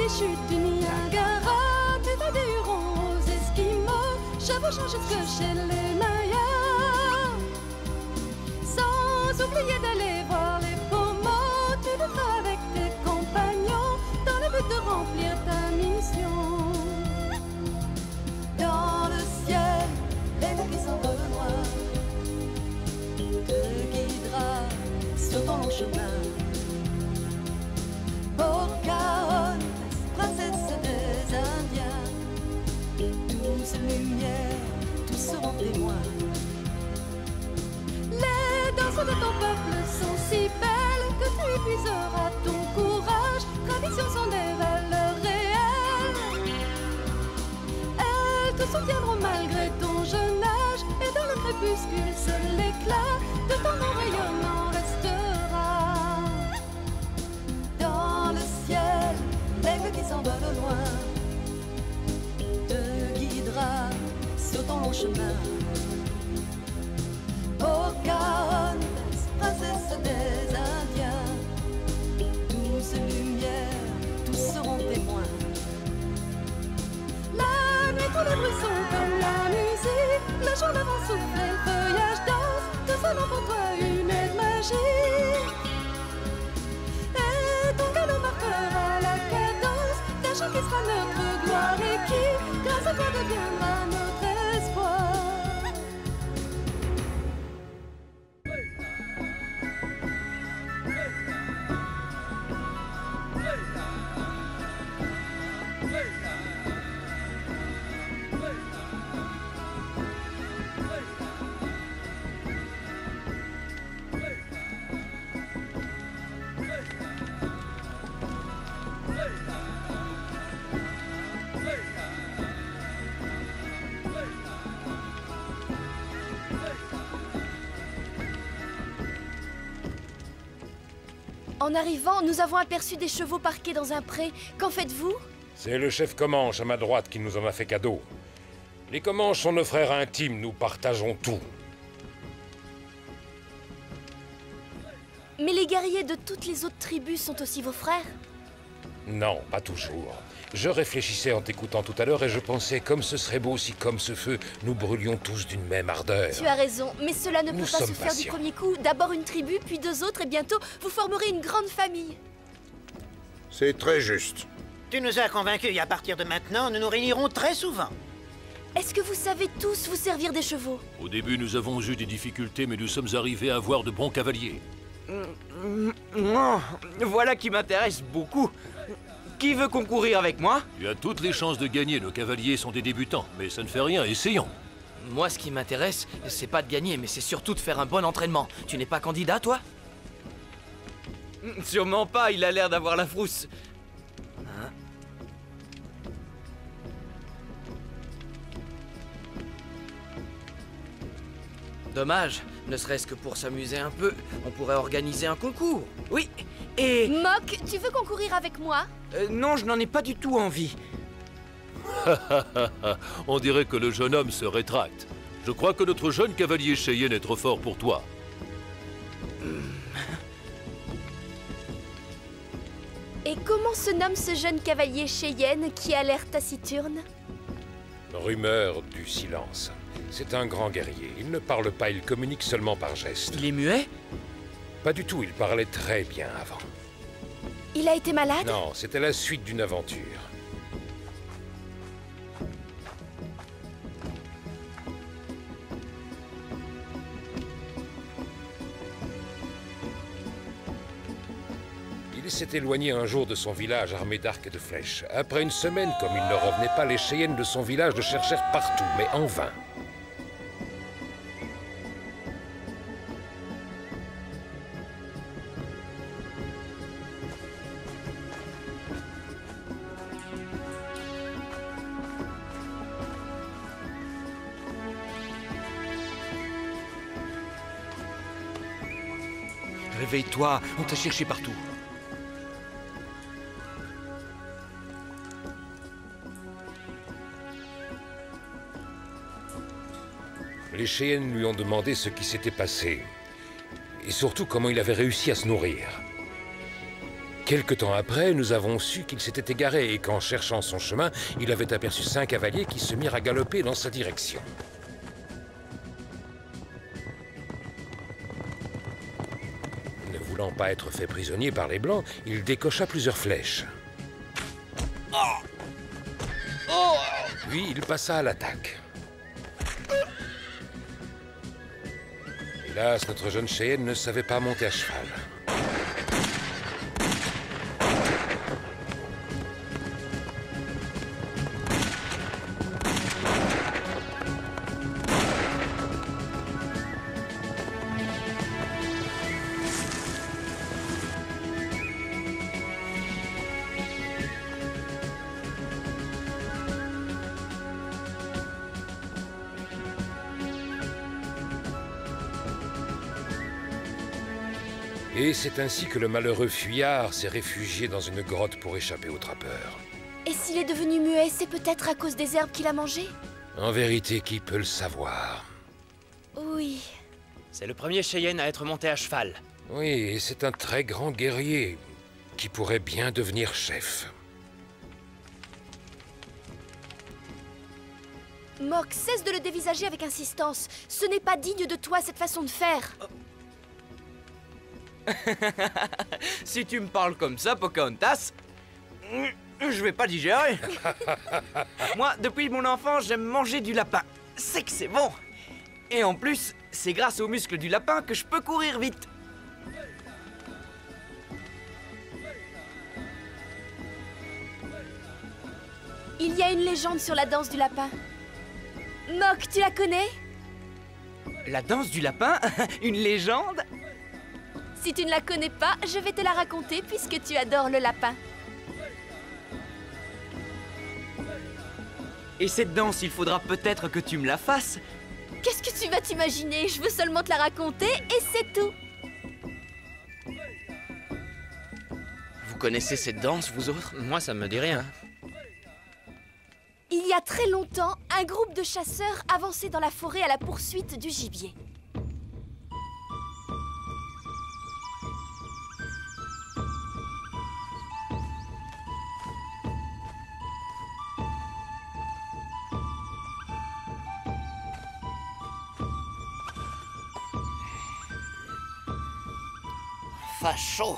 des chutes du Niagara, tu vas des Hurons aux Esquimaux, chevauchant jusque chez les Mayas. Sans oublier d'aller voir les Pomos, tu le feras avec tes compagnons, dans le but de remplir ta mission. Dans le ciel, l'aigle qui s'envole loin te guidera sur ton long chemin. Pocahontas, princesse des Indiens, douce lumière, tous seront témoins. Les danses de ton peuple sont si belles que tu épuiseras ton courage. Traditions sont des valeurs réelles. Elles te soutiendront malgré ton jeune âge, et dans le crépuscule seul l'éclat de ton nom rayonnant restera. Dans le ciel, l'aigle qui s'envole au loin te guidera sur ton long chemin. Pocahontas, princesse des Indiens, douce lumière, tous seront témoins. La nuit, tous les bruits sont comme la musique, le jour le vent souffle et le feuillage danse, tout sonne pour toi une aide magique. Et ton galop marquera la cadence d'un chant qui sera notre gloire et qui, grâce à toi, deviendra notre espoir. En arrivant, nous avons aperçu des chevaux parqués dans un pré. Qu'en faites-vous? C'est le chef Comanche à ma droite qui nous en a fait cadeau. Les Comanches sont nos frères intimes, nous partageons tout. Mais les guerriers de toutes les autres tribus sont aussi vos frères? Non, pas toujours. Je réfléchissais en t'écoutant tout à l'heure et je pensais comme ce serait beau si, comme ce feu, nous brûlions tous d'une même ardeur. Tu as raison, mais cela ne peut Nous pas se sommes faire du patients. premier coup. D'abord une tribu, puis deux autres, et bientôt vous formerez une grande famille. C'est très juste. Tu nous as convaincus et à partir de maintenant, nous nous réunirons très souvent. Est-ce que vous savez tous vous servir des chevaux? Au début, nous avons eu des difficultés, mais nous sommes arrivés à avoir de bons cavaliers. Voilà qui m'intéresse beaucoup. Qui veut concourir avec moi? Tu as toutes les chances de gagner, nos cavaliers sont des débutants, mais ça ne fait rien, essayons. Moi, ce qui m'intéresse, c'est pas de gagner, mais c'est surtout de faire un bon entraînement. Tu n'es pas candidat, toi? Sûrement pas, il a l'air d'avoir la frousse. Hein? Dommage, ne serait-ce que pour s'amuser un peu, on pourrait organiser un concours. Oui, et... Mock, tu veux concourir avec moi? Non, je n'en ai pas du tout envie. On dirait que le jeune homme se rétracte. Je crois que notre jeune cavalier Cheyenne est trop fort pour toi. Et comment se nomme ce jeune cavalier Cheyenne qui a l'air taciturne? Rumeur du silence. C'est un grand guerrier. Il ne parle pas, il communique seulement par gestes. Il est muet? Pas du tout, il parlait très bien avant. Il a été malade? Non, c'était la suite d'une aventure. Il s'est éloigné un jour de son village armé d'arcs et de flèches. Après une semaine, comme il ne revenait pas, les Cheyennes de son village le cherchèrent partout, mais en vain. Réveille-toi, on t'a cherché partout. Les Cheyennes lui ont demandé ce qui s'était passé. Et surtout comment il avait réussi à se nourrir. Quelque temps après, nous avons su qu'il s'était égaré et qu'en cherchant son chemin, il avait aperçu 5 cavaliers qui se mirent à galoper dans sa direction. Ne voulant pas être fait prisonnier par les Blancs, il décocha plusieurs flèches. Puis il passa à l'attaque. Hélas, notre jeune Cheyenne ne savait pas monter à cheval. Et c'est ainsi que le malheureux fuyard s'est réfugié dans une grotte pour échapper aux trappeurs. Et s'il est devenu muet, c'est peut-être à cause des herbes qu'il a mangées? En vérité, qui peut le savoir? Oui. C'est le premier Cheyenne à être monté à cheval. Oui, et c'est un très grand guerrier qui pourrait bien devenir chef. Mok, cesse de le dévisager avec insistance. Ce n'est pas digne de toi, cette façon de faire. Si tu me parles comme ça, Pocahontas, je vais pas digérer. Moi, depuis mon enfance, j'aime manger du lapin. C'est que c'est bon. Et en plus, c'est grâce aux muscles du lapin que je peux courir vite. Il y a une légende sur la danse du lapin. Mok, tu la connais? La danse du lapin? Une légende? Si tu ne la connais pas, je vais te la raconter puisque tu adores le lapin. Et cette danse, il faudra peut-être que tu me la fasses. Qu'est-ce que tu vas t'imaginer? Je veux seulement te la raconter et c'est tout. Vous connaissez cette danse, vous autres? Moi, ça me dit rien. Il y a très longtemps, un groupe de chasseurs avançait dans la forêt à la poursuite du gibier. Facho.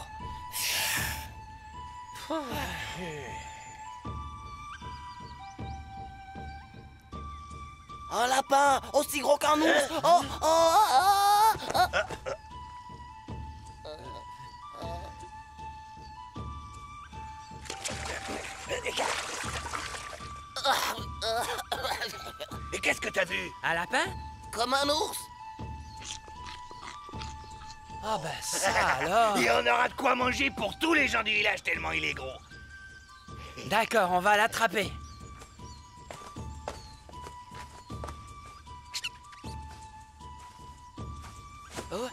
Un lapin aussi gros qu'un ours. Oh, oh, oh, oh. Et qu'est-ce que t'as vu? Un lapin? Comme un ours. Ah ben ça alors. Et on aura de quoi manger pour tous les gens du village tellement il est gros. D'accord, on va l'attraper. Oh,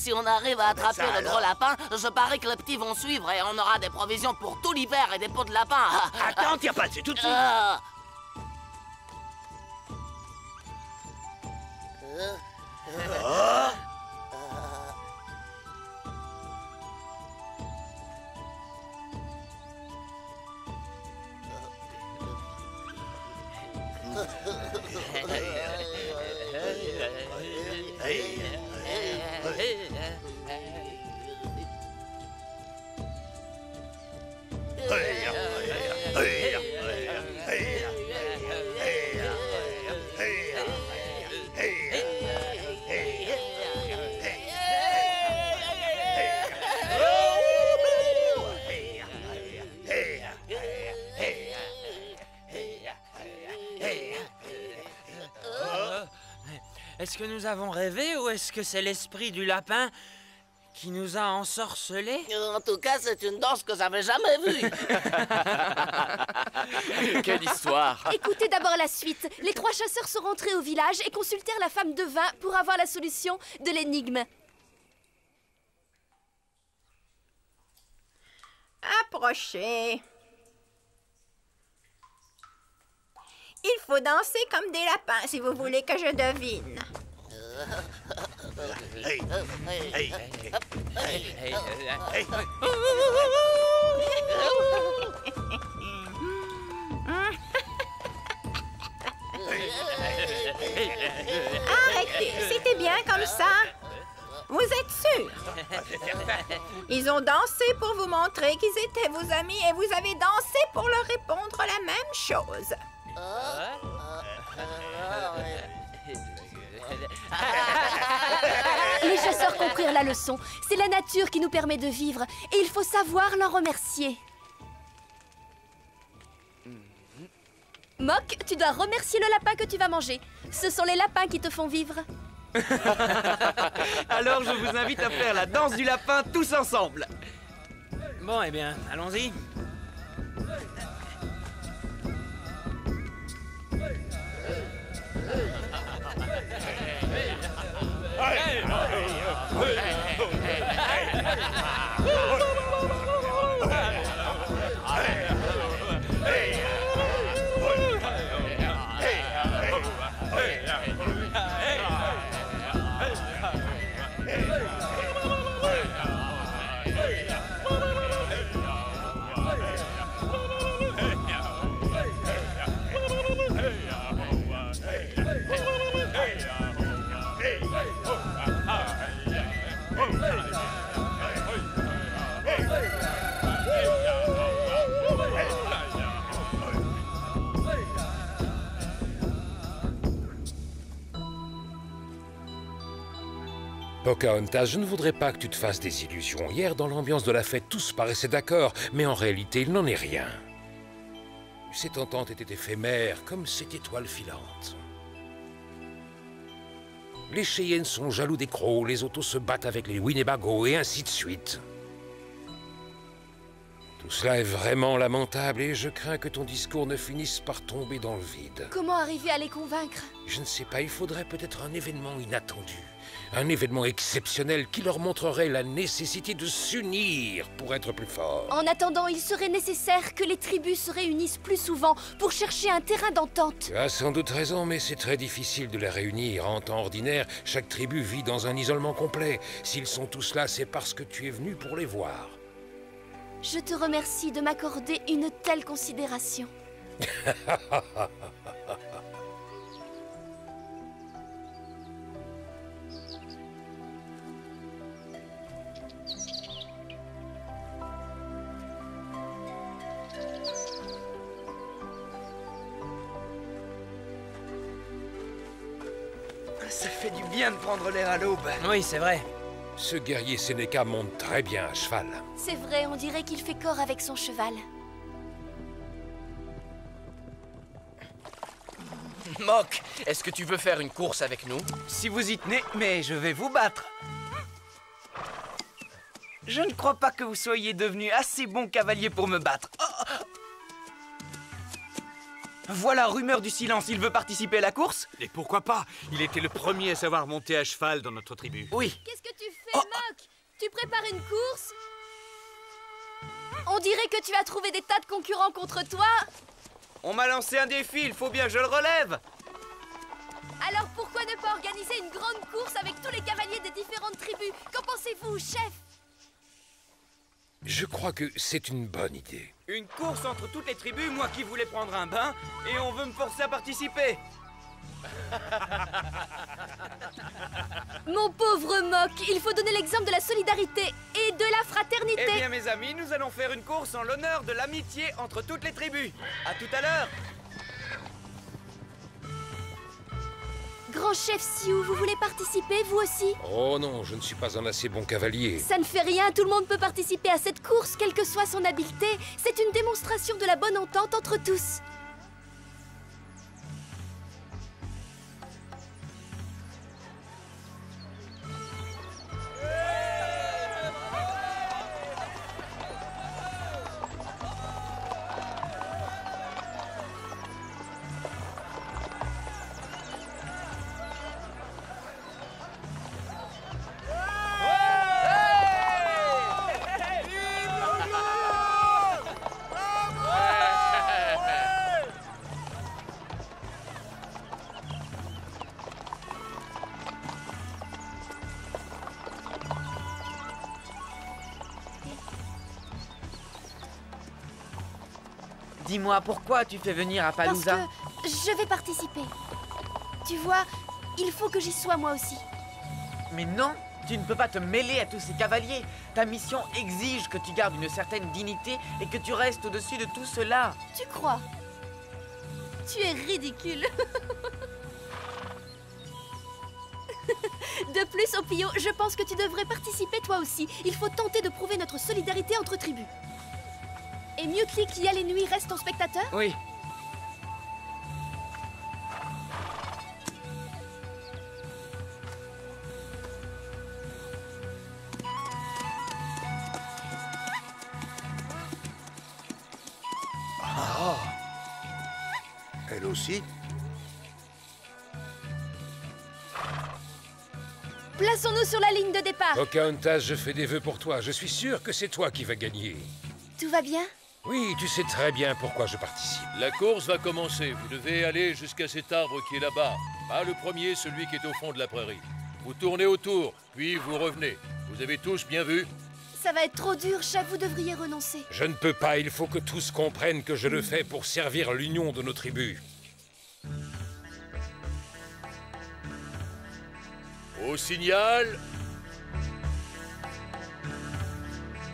Si on arrive à attraper Ça, le gros lapin, je parie que les petits vont suivre et on aura des provisions pour tout l'hiver et des pots de lapin. Attends, tiens pas dessus tout de suite. Est-ce que nous avons rêvé ou est-ce que c'est l'esprit du lapin qui nous a ensorcelés? En tout cas, c'est une danse que j'avais jamais vue. Quelle histoire! Écoutez d'abord la suite. Les 3 chasseurs sont rentrés au village et consultèrent la femme de vin pour avoir la solution de l'énigme. Approchez. faut danser comme des lapins si vous voulez que je devine. Arrêtez, c'était bien comme ça. Vous êtes sûr? Ils ont dansé pour vous montrer qu'ils étaient vos amis et vous avez dansé pour leur répondre la même chose. Les chasseurs comprirent la leçon. C'est la nature qui nous permet de vivre et il faut savoir l'en remercier. Mock, tu dois remercier le lapin que tu vas manger. Ce sont les lapins qui te font vivre. Alors je vous invite à faire la danse du lapin tous ensemble. Bon, eh bien, allons-y. Pocahontas, je ne voudrais pas que tu te fasses des illusions. Hier, dans l'ambiance de la fête, tous paraissaient d'accord, mais en réalité, il n'en est rien. Cette entente était éphémère, comme cette étoile filante. Les Cheyennes sont jaloux des Crows, les Autos se battent avec les Winnebago, et ainsi de suite. Tout cela est vraiment lamentable, et je crains que ton discours ne finisse par tomber dans le vide. Comment arriver à les convaincre? Je ne sais pas, il faudrait peut-être un événement inattendu. Un événement exceptionnel qui leur montrerait la nécessité de s'unir pour être plus forts. En attendant, il serait nécessaire que les tribus se réunissent plus souvent pour chercher un terrain d'entente. Tu as sans doute raison, mais c'est très difficile de les réunir. En temps ordinaire, chaque tribu vit dans un isolement complet. S'ils sont tous là, c'est parce que tu es venu pour les voir. Je te remercie de m'accorder une telle considération. Ça fait du bien de prendre l'air à l'aube. Oui, c'est vrai. Ce guerrier Sénéca monte très bien à cheval. C'est vrai, on dirait qu'il fait corps avec son cheval. Mock, est-ce que tu veux faire une course avec nous? Si vous y tenez, mais je vais vous battre. Je ne crois pas que vous soyez devenu assez bon cavalier pour me battre. Oh! Voilà, rumeur du silence, il veut participer à la course? Et pourquoi pas? Il était le premier à savoir monter à cheval dans notre tribu. Oui. Qu'est-ce que tu fais, Mock? Tu prépares une course? On dirait que tu as trouvé des tas de concurrents contre toi. On m'a lancé un défi, il faut bien que je le relève. Alors pourquoi ne pas organiser une grande course avec tous les cavaliers des différentes tribus? Qu'en pensez-vous, chef? Je crois que c'est une bonne idée. Une course entre toutes les tribus, moi qui voulais prendre un bain, et on veut me forcer à participer. Mon pauvre Mock, il faut donner l'exemple de la solidarité et de la fraternité. Eh bien, mes amis, nous allons faire une course en l'honneur de l'amitié entre toutes les tribus. À tout à l'heure. Grand chef Sioux, vous voulez participer, vous aussi? Oh non, je ne suis pas un assez bon cavalier. Ça ne fait rien, tout le monde peut participer à cette course, quelle que soit son habileté. C'est une démonstration de la bonne entente entre tous. Dis-moi, pourquoi tu fais venir à Palouza? Parce que je vais participer. Tu vois, il faut que j'y sois moi aussi. Mais non, tu ne peux pas te mêler à tous ces cavaliers. Ta mission exige que tu gardes une certaine dignité et que tu restes au-dessus de tout cela. Tu crois? Tu es ridicule. De plus, Opio, je pense que tu devrais participer toi aussi. Il faut tenter de prouver notre solidarité entre tribus. Et Mutli qui a les nuits reste en spectateur? Oui. Ah. Elle aussi? Plaçons-nous sur la ligne de départ. Pocahontas, je fais des vœux pour toi. Je suis sûr que c'est toi qui vas gagner. Tout va bien? Oui, tu sais très bien pourquoi je participe. La course va commencer. Vous devez aller jusqu'à cet arbre qui est là-bas. Pas le premier, celui qui est au fond de la prairie. Vous tournez autour, puis vous revenez. Vous avez tous bien vu? Ça va être trop dur, chef, vous devriez renoncer. Je ne peux pas, il faut que tous comprennent que je le fais pour servir l'union de nos tribus. Au signal...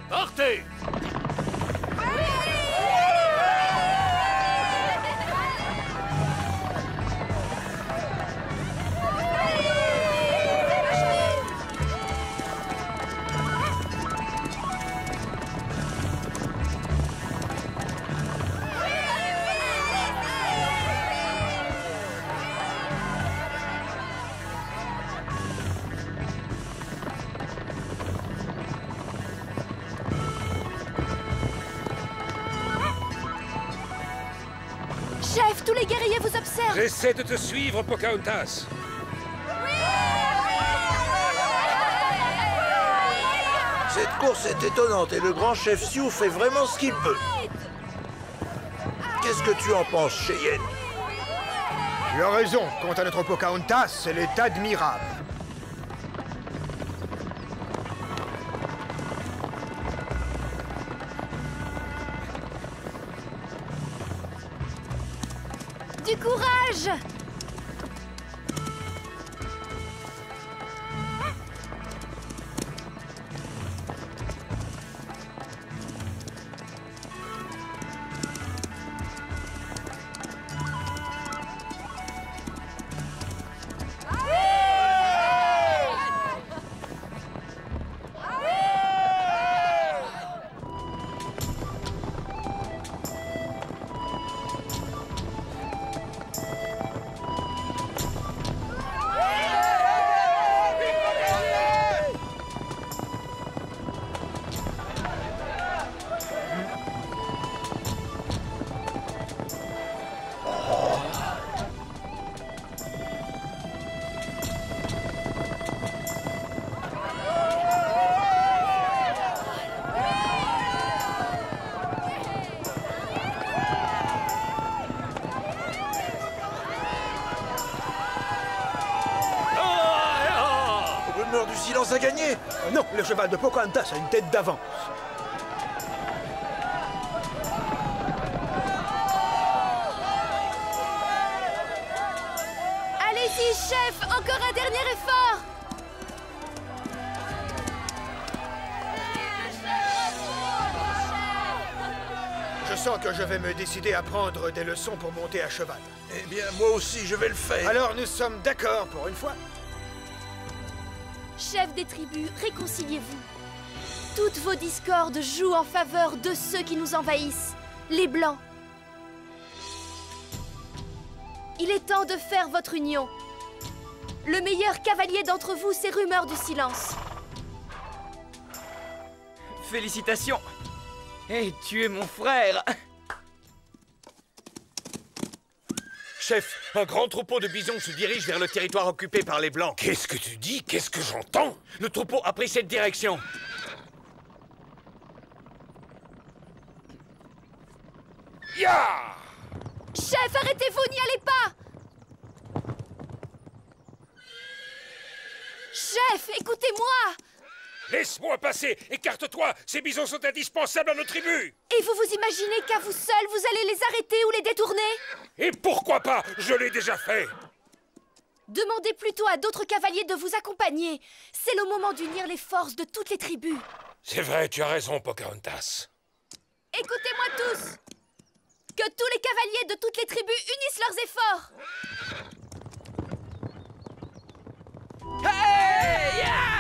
Partez! Chef, tous les guerriers vous observent. J'essaie de te suivre, Pocahontas. Cette course est étonnante et le grand chef Sioux fait vraiment ce qu'il peut. Qu'est-ce que tu en penses, Cheyenne? Tu as raison, quant à notre Pocahontas, elle est admirable. Du courage! Rumeur du silence a gagné. Non, le cheval de Pocahontas a une tête d'avance. Allez-y, chef! Encore un dernier effort! Je sens que je vais me décider à prendre des leçons pour monter à cheval. Eh bien, moi aussi, je vais le faire. Alors, nous sommes d'accord pour une fois? Chef des tribus, réconciliez-vous. Toutes vos discordes jouent en faveur de ceux qui nous envahissent, les Blancs. Il est temps de faire votre union. Le meilleur cavalier d'entre vous, c'est Rumeur du Silence. Félicitations! Hey, tu es mon frère! Chef, un grand troupeau de bisons se dirige vers le territoire occupé par les Blancs. Qu'est-ce que tu dis? Qu'est-ce que j'entends? Le troupeau a pris cette direction. Ya! Chef, arrêtez-vous, n'y allez pas! Chef, écoutez-moi! Laisse-moi passer. Écarte-toi. Ces bisons sont indispensables à nos tribus. Et vous vous imaginez qu'à vous seul, vous allez les arrêter ou les détourner? Et pourquoi pas? Je l'ai déjà fait. Demandez plutôt à d'autres cavaliers de vous accompagner. C'est le moment d'unir les forces de toutes les tribus. C'est vrai, tu as raison, Pocahontas. Écoutez-moi tous. Que tous les cavaliers de toutes les tribus unissent leurs efforts. Hey! Yeah!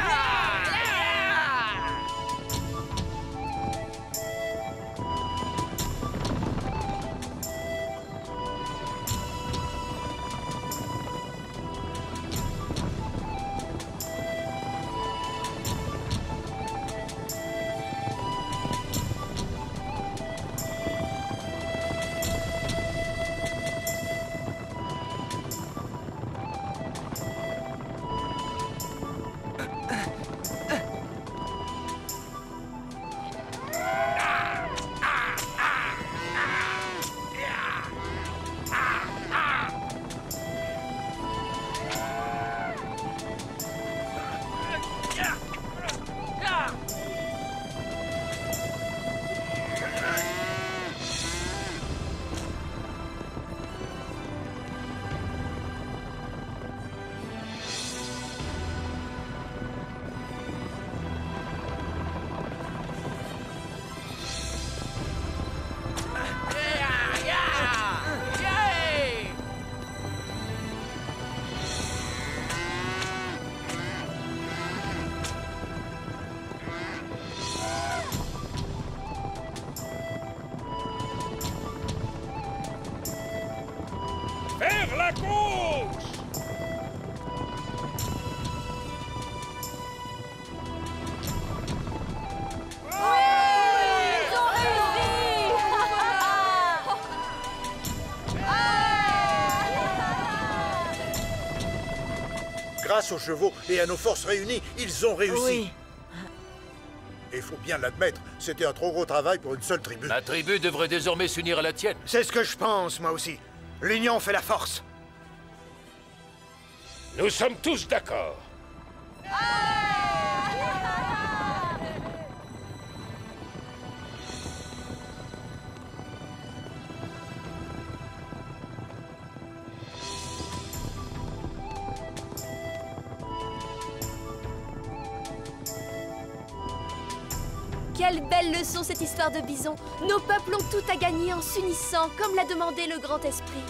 Vers la gauche! Grâce aux chevaux et à nos forces réunies, ils ont réussi. Oui. Et il faut bien l'admettre, c'était un trop gros travail pour une seule tribu. La tribu devrait désormais s'unir à la tienne. C'est ce que je pense, moi aussi. L'union fait la force. Nous sommes tous d'accord. Quelle belle leçon cette histoire de bison. Nos peuples ont tout à gagner en s'unissant, comme l'a demandé le Grand Esprit.